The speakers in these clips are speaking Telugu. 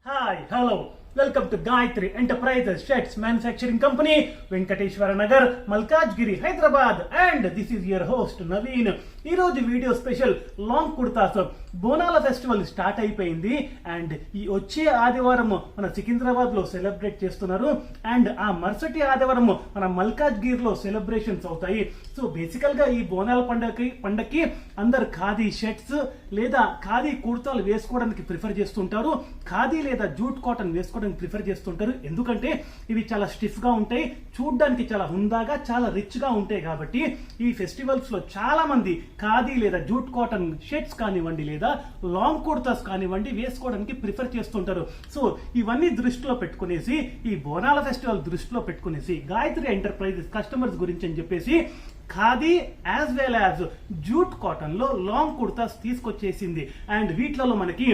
Hi, hello. Welcome to Gayatri Enterprises Sheds Manufacturing Company, Venkateshwara Nagar, Malkajgiri, Hyderabad, and this is your host Naveen. ఈ రోజు వీడియో స్పెషల్ లాంగ్ కుర్తాస్ బోనాల ఫెస్టివల్ స్టార్ట్ అయిపోయింది అండ్ ఈ వచ్చే ఆదివారం మన సికింద్రాబాద్ లో సెలబ్రేట్ చేస్తున్నారు అండ్ ఆ మరుసటి ఆదివారం మన మల్కాజ్గిరి లో సెలబ్రేషన్స్ అవుతాయి. సో బేసికల్ గా ఈ బోనాల పండగకి అందరు ఖాదీ షర్ట్స్ లేదా ఖాదీ కుర్తాలు వేసుకోవడానికి ప్రిఫర్ చేస్తుంటారు, ఖాదీ లేదా జూట్ కాటన్ వేసుకోవడానికి ప్రిఫర్ చేస్తుంటారు. ఎందుకంటే ఇవి చాలా స్టిఫ్ గా ఉంటాయి, చూడడానికి చాలా హుందాగా చాలా రిచ్ గా ఉంటాయి. కాబట్టి ఈ ఫెస్టివల్స్ లో చాలా మంది ఖాదీ లేదా జూట్ కాటన్ షర్ట్స్ కానివ్వండి లేదా లాంగ్ కుర్తాస్ కానివ్వండి వేసుకోవడానికి ప్రిఫర్ చేస్తుంటారు. సో ఇవన్నీ దృష్టిలో పెట్టుకునేసి ఈ బోనాల ఫెస్టివల్ దృష్టిలో పెట్టుకునేసి గాయత్రి ఎంటర్ప్రైజెస్ కస్టమర్స్ గురించి అని చెప్పేసి khadi as well as jute cotton లో లాంగ్ కుర్తాస్ తీసుకొచ్చేసింది. అండ్ వీటిలలో మనకి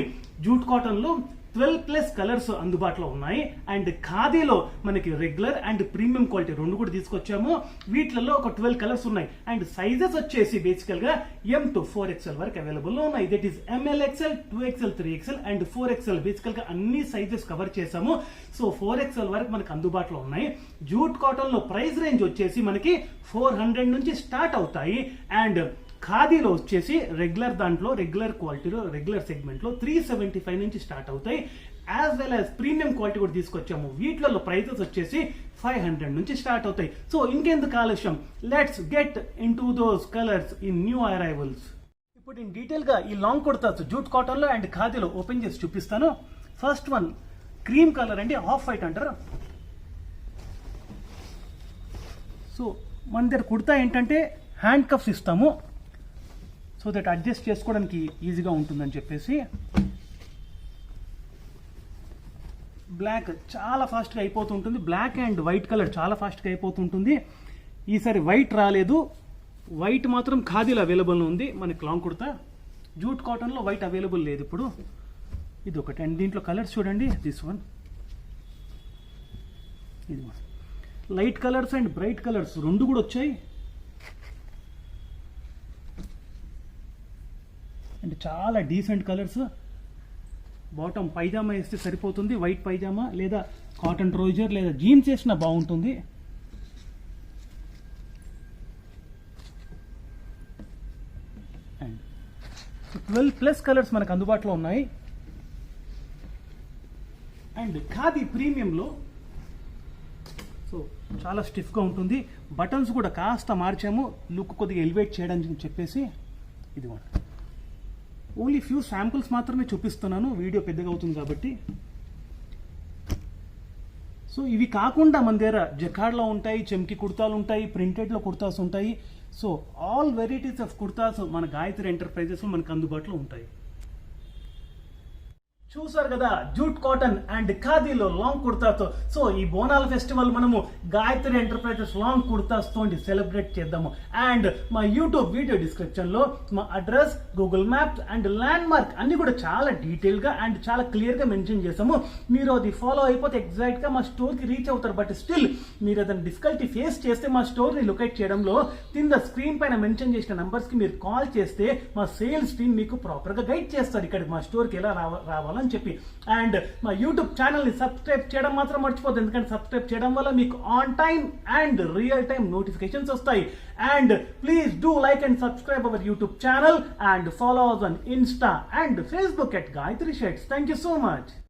జూట్ కాటన్ లో 12+ కలర్స్ అందుబాటులో ఉన్నాయి అండ్ ఖాదీలో మనకి రెగ్యులర్ అండ్ ప్రీమియం క్వాలిటీ రెండు కూడా తీసుకొచ్చాము. వీటిలలో ఒక 12 కలర్స్ ఉన్నాయి అండ్ సైజెస్ వచ్చేసి బేసికల్ గా M to 4XL వరకు అవైలబుల్ లో ఉన్నాయి. That is MLXL, 2XL, 3XL and 4XL. బేసికల్ గా అన్ని సైజెస్ కవర్ చేసాము. సో 4XL వరకు మనకి అందుబాటులో ఉన్నాయి. జూట్ కాటన్ లో ప్రైస్ రేంజ్ వచ్చేసి మనకి 400 నుంచి స్టార్ట్ అవుతాయి అండ్ ఖాదీలో వచ్చేసి రెగ్యులర్ దాంట్లో రెగ్యులర్ క్వాలిటీలో రెగ్యులర్ సెగ్మెంట్ లో 375 నుంచి స్టార్ట్ అవుతాయి. As well as premium quality కూడా తీసుకొచ్చాము. వీటిలో ప్రైసెస్ వచ్చేసి 500 నుంచి స్టార్ట్ అవుతాయి. సో ఇంకెందుకు ఆలస్యం, let's get in to those colours in new arrivals. ఇప్పుడు నేను డీటెయిల్ గా ఈ లాంగ్ కుర్తాస్ జూట్ కాటన్ లో అండ్ ఖాదీలో ఓపెన్ చేసి చూపిస్తాను. ఫస్ట్ వన్ క్రీమ్ కలర్ అండి, ఆఫ్ వైట్ అంటారు. సో మన దగ్గర కుర్తా ఏంటంటే హ్యాండ్ కఫ్స్ ఇస్తాము, సో దట్ అడ్జస్ట్ చేసుకోవడానికి ఈజీగా ఉంటుందని చెప్పేసి. బ్లాక్ చాలా ఫాస్ట్గా అయిపోతుంటుంది, బ్లాక్ అండ్ వైట్ కలర్ చాలా ఫాస్ట్గా అయిపోతుంటుంది. ఈసారి వైట్ రాలేదు, వైట్ మాత్రం ఖాదీలో అవైలబుల్ ఉంది మనకి లాంగ్ కుర్తా. జూట్ కాటన్లో వైట్ అవైలబుల్ లేదు ఇప్పుడు. ఇది ఒకటి అండ్ దీంట్లో కలర్స్ చూడండి, దిస్ వన్, ఇది light colours and bright colours రెండు కూడా వచ్చాయి అండ్ చాలా డీసెంట్ కలర్స్. బాటమ్ పైజామా వేస్తే సరిపోతుంది, వైట్ పైజామా లేదా కాటన్ ట్రౌజర్ లేదా జీన్స్ వేసినా బాగుంటుంది. అండ్ 12+ కలర్స్ మనకు అందుబాటులో ఉన్నాయి. అండ్ ఖాదీ ప్రీమియంలో సో చాలా స్టిఫ్గా ఉంటుంది. బటన్స్ కూడా కాస్త మార్చాము లుక్ కొద్దిగా ఎలివేట్ చేయడానికి చెప్పేసి. ఇది ఓన్లీ ఫ్యూ శాంపుల్స్ మాత్రమే చూపిస్తున్నాను, వీడియో పెద్దగా అవుతుంది కాబట్టి. సో ఇవి కాకుండా మన దగ్గర జకార్డ్లో ఉంటాయి, చెమ్కి కుర్తాలు ఉంటాయి, ప్రింటెడ్లో కుర్తాస్ ఉంటాయి. So all varieties of kurtas మన గాయత్రి ఎంటర్ప్రైజెస్లో మనకు అందుబాటులో ఉంటాయి. చూసారు కదా జూట్ కాటన్ అండ్ ఖాదీలో లాంగ్ కుర్తాతో. సో ఈ బోనాల ఫెస్టివల్ మనము గాయత్రి ఎంటర్ప్రైజెస్ లాంగ్ కుర్తాస్ తోటి సెలబ్రేట్ చేద్దాము. అండ్ మా యూట్యూబ్ వీడియో డిస్క్రిప్షన్ లో మా address, Google maps and land mark అన్ని కూడా చాలా డీటెయిల్ గా అండ్ చాలా క్లియర్ గా మెన్షన్ చేసాము. మీరు అది ఫాలో అయిపోతే ఎగ్జాక్ట్ గా మా స్టోర్ కి రీచ్ అవుతారు. బట్ స్టిల్ మీరు ఏదైనా డిఫికల్టీ ఫేస్ చేస్తే మా స్టోర్ ని లొకేట్ చేయడంలో కింద స్క్రీన్ పైన మెన్షన్ చేసిన నంబర్స్ కి మీరు కాల్ చేస్తే మా సేల్స్ టీమ్ మీకు ప్రాపర్ గా గైడ్ చేస్తారు ఇక్కడ మా స్టోర్ కి ఎలా రావాలని చెప్పి. అండ్ మా యూట్యూబ్ ఛానల్ ని సబ్స్క్రైబ్ చేయడం మాత్రం మర్చిపోద్దు, ఎందుకంటే సబ్స్క్రైబ్ చేయడం వల్ల మీకు on time and real time notifications వస్తాయి. And please do like and subscribe our YouTube channel and follow us on Insta and Facebook at Gayatri Sheds. Thank you so much.